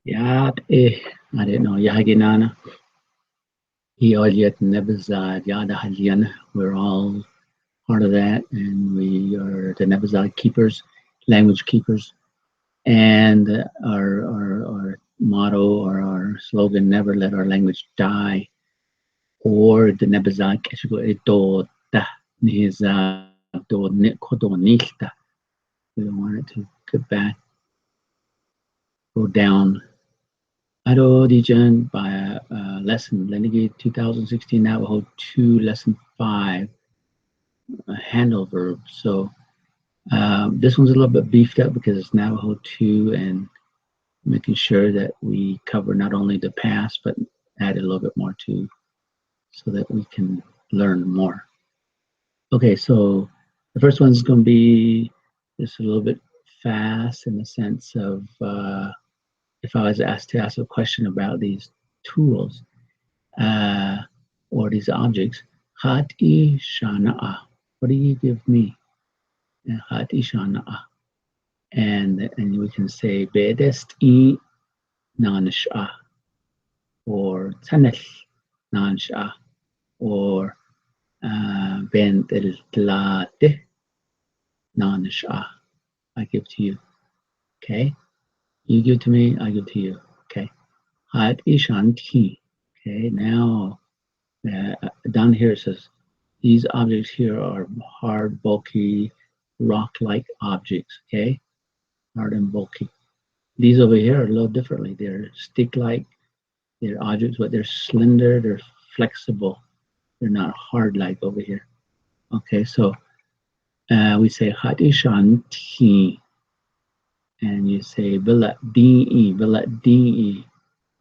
Yat I didn't know. Yahaginana. Yet Nebazad Yada Halian. We're all part of that, and we are the Nebazad keepers, language keepers. And our motto or our slogan, never let our language die, or the Nebazad Keshigo Edo Da Nizad Do Nikodo Nilta. We don't want it to go back, go down. Ado Dijan by lesson Lenigi 2016 Navajo 2 lesson 5 handle verb. So this one's a little bit beefed up because it's Navajo 2 and making sure that we cover not only the past but add a little bit more too so that we can learn more. Okay, so the first one's going to be just a little bit fast in the sense of if I was asked to ask a question about these tools uh, or these objects, Hati Shana'a, what do you give me? Hati Shana'a. And we can say Bedest I Nansha or Tanith Nansha or Ben El Tlate Nansha. I give to you. Okay? You give to me, I give to you. Okay? Hat Ishanti. Okay, now down here it says these objects here are hard, bulky, rock-like objects. Okay, hard and bulky. These over here are a little differently. They're stick-like. They're objects, but they're slender. They're flexible. They're not hard like over here. Okay, so we say Hatishanti, and you say Bila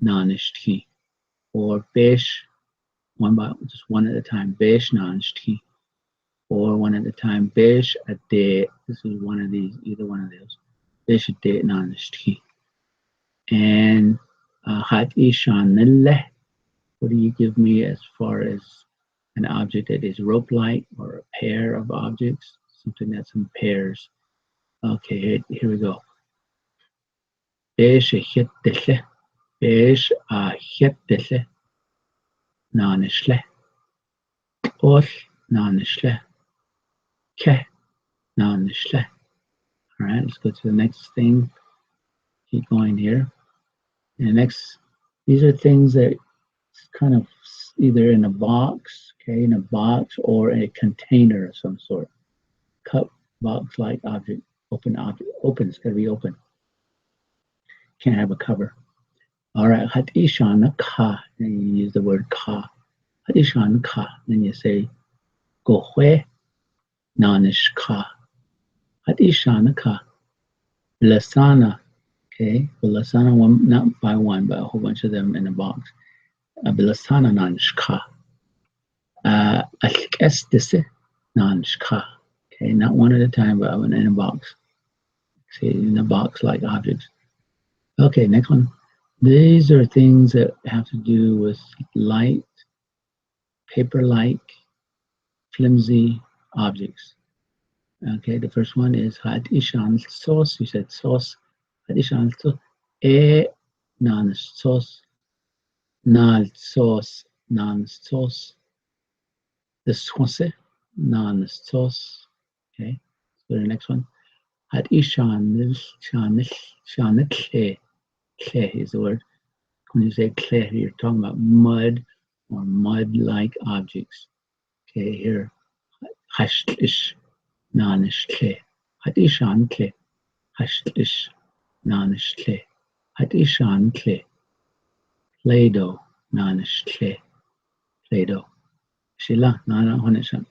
Nanishti, or Besh just one at a time. Besh Nanishti, or one at a time. Besh a day. This is one of these, either one of those. Besh a day Nanishti. And Hatishanille. What do you give me as far as an object that is rope-like or a pair of objects? Something that's in pairs. Okay, here we go. Besh a hittile. Besh a hittile. Nanishle. Ol nanishle. Ke nanishle. All right, let's go to the next thing. Keep going here. And next, these are things that kind of either in a box, okay, in a box or a container of some sort. Cup, box-like object, open object, open, it's gotta be open. Can't have a cover. All right, Hatishan ka, and you use the word ka. Hatishan ka, then you say gohwe nanish ka. Hatishan ka. Lasana, okay, well, lasana one, not by one, but a whole bunch of them in a box. Bilasana nanish ka. Ashkestise nanshka. Okay, not one at a time, but in a box. See, in a box like objects. Okay, next one. These are things that have to do with light, paper-like, flimsy objects. Okay, the first one is hat ishan sauce. You said sauce. Hat ishan sauce. E nan sauce. Nal sauce. Nan sauce. The sauce. Nan sauce. Okay, so the next one. At Ishan, Clay is the word. When you say clay, you're talking about mud or mud-like objects. Okay, here, Hashlish, Nanish Clay. At Ishan Clay, Hashlish, Nanish Clay. At Ishan Clay, Play-Doh, Nanish Clay, Play-Doh. Shila, Nana Honishan.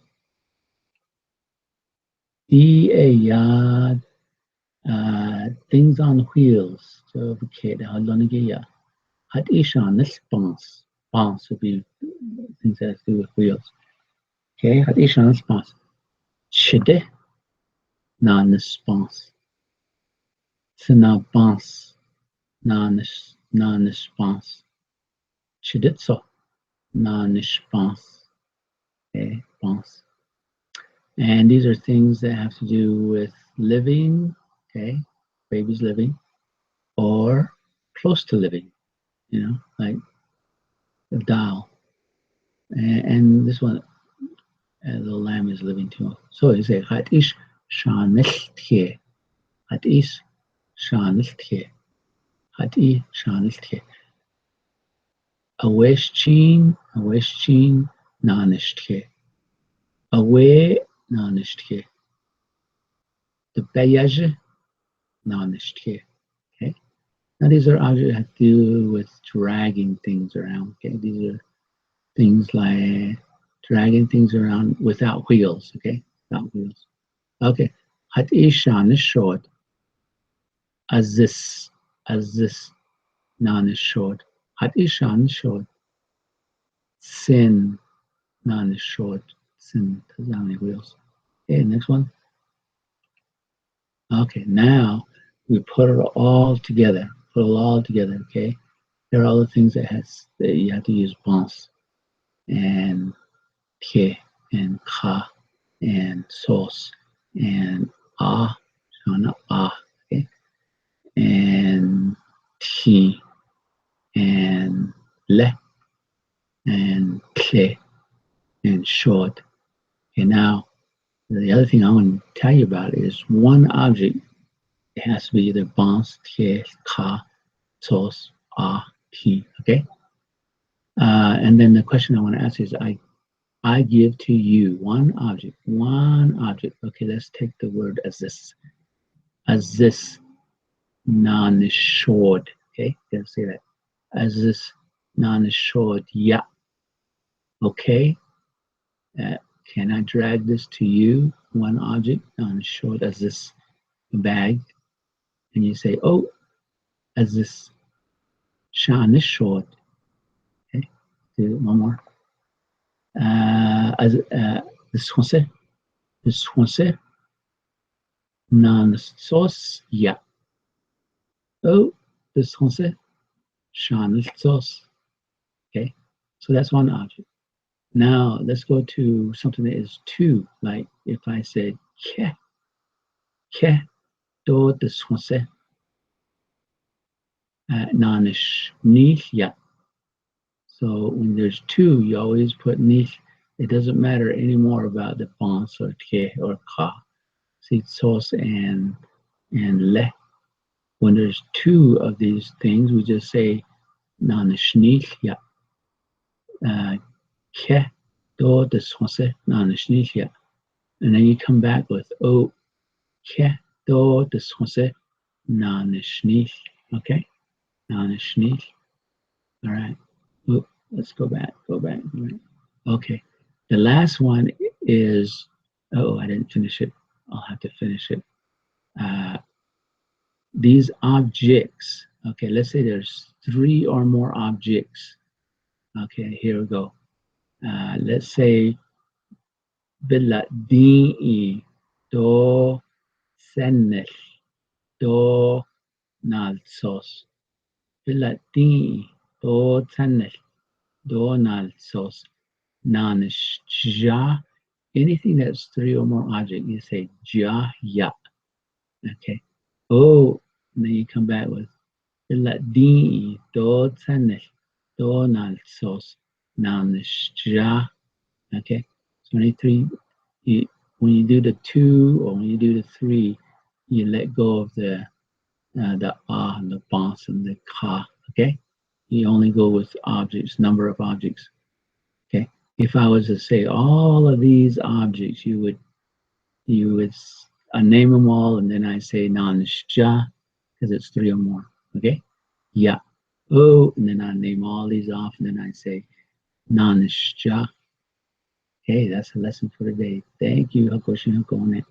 Yad. Things on wheels. So, okay, Hat ishan this bounce. Bounce would be things that have to do with wheels. Okay, hat ishan this bounce. Shide non this bounce. Sina bounce. Non this bounce. Shiditso non this bounce. Okay, bounce. And these are things that have to do with living, okay, babies living, or close to living, you know, like the dial. And this one, the lamb is living too. So you say, Hat ish shaniltje. Hat ish shaniltje. Hat I shaniltje. Aweshchin, nanishtje. Awe, nanishtje. The bayaj, nanishtje. Okay. Now these are objects that have to do with dragging things around. Okay. These are things like dragging things around without wheels. Okay. Without wheels. Okay. Hat ishan is short. As this non is short. Hat ishan is short. Sin non is short. Sin doesn't have any wheels. Okay, next one. Okay, now we put it all together. Put it all together, okay? There are all the things that you have to use bons and ke and ka and sauce and shana okay? And ti and le and kle and short. Okay, now the other thing I want to tell you about is one object. It has to be either bons, tie, ka, sauce, ti. Okay. And then the question I want to ask is, I give to you one object. Okay, let's take the word as this. Non-short. Okay, gotta say that. As this non-short. Yeah. Okay. Can I drag this to you? One object non-short as this bag, and you say, oh, as this shan is short. Okay, do one more. As this français, non sauce, yeah. Oh, this français, shan is sauce. Okay, so that's one object. Now let's go to something that is two. Like if I said ke, do this français, nanish, ni, yeah. So when there's two, you always put niche. It doesn't matter anymore about the bons or ke or ka, seed sauce and le. When there's two of these things, we just say nanishnichya. Ke do the sauce nanishnichya. And then you come back with o ke do the sauce nanishnich. Okay? Nanishnich. All right. Oop, let's go back. Okay. The last one is, I didn't finish it. I'll have to finish it. These objects, okay, let's say there's three or more objects. Okay, here we go. Let's say, Bila di'i do senel do nalsos. Bila di'i do senel do nalsos. Nanish ja. Anything that's three or more objects, you say ja ya. Okay. Oh, and then you come back with di do tanish do nalsos nanish ja. Okay. So only three. When you do the two or when you do the three, you let go of the and the bons and the ka. Okay. You only go with objects, number of objects. Okay. If I was to say all of these objects, you would name them all, and then I say nanishja because it's three or more. Okay, yeah. Oh, and then I name all these off, and then I say nanishja. Okay, that's a lesson for today. Thank you, Hakoshi Hakone.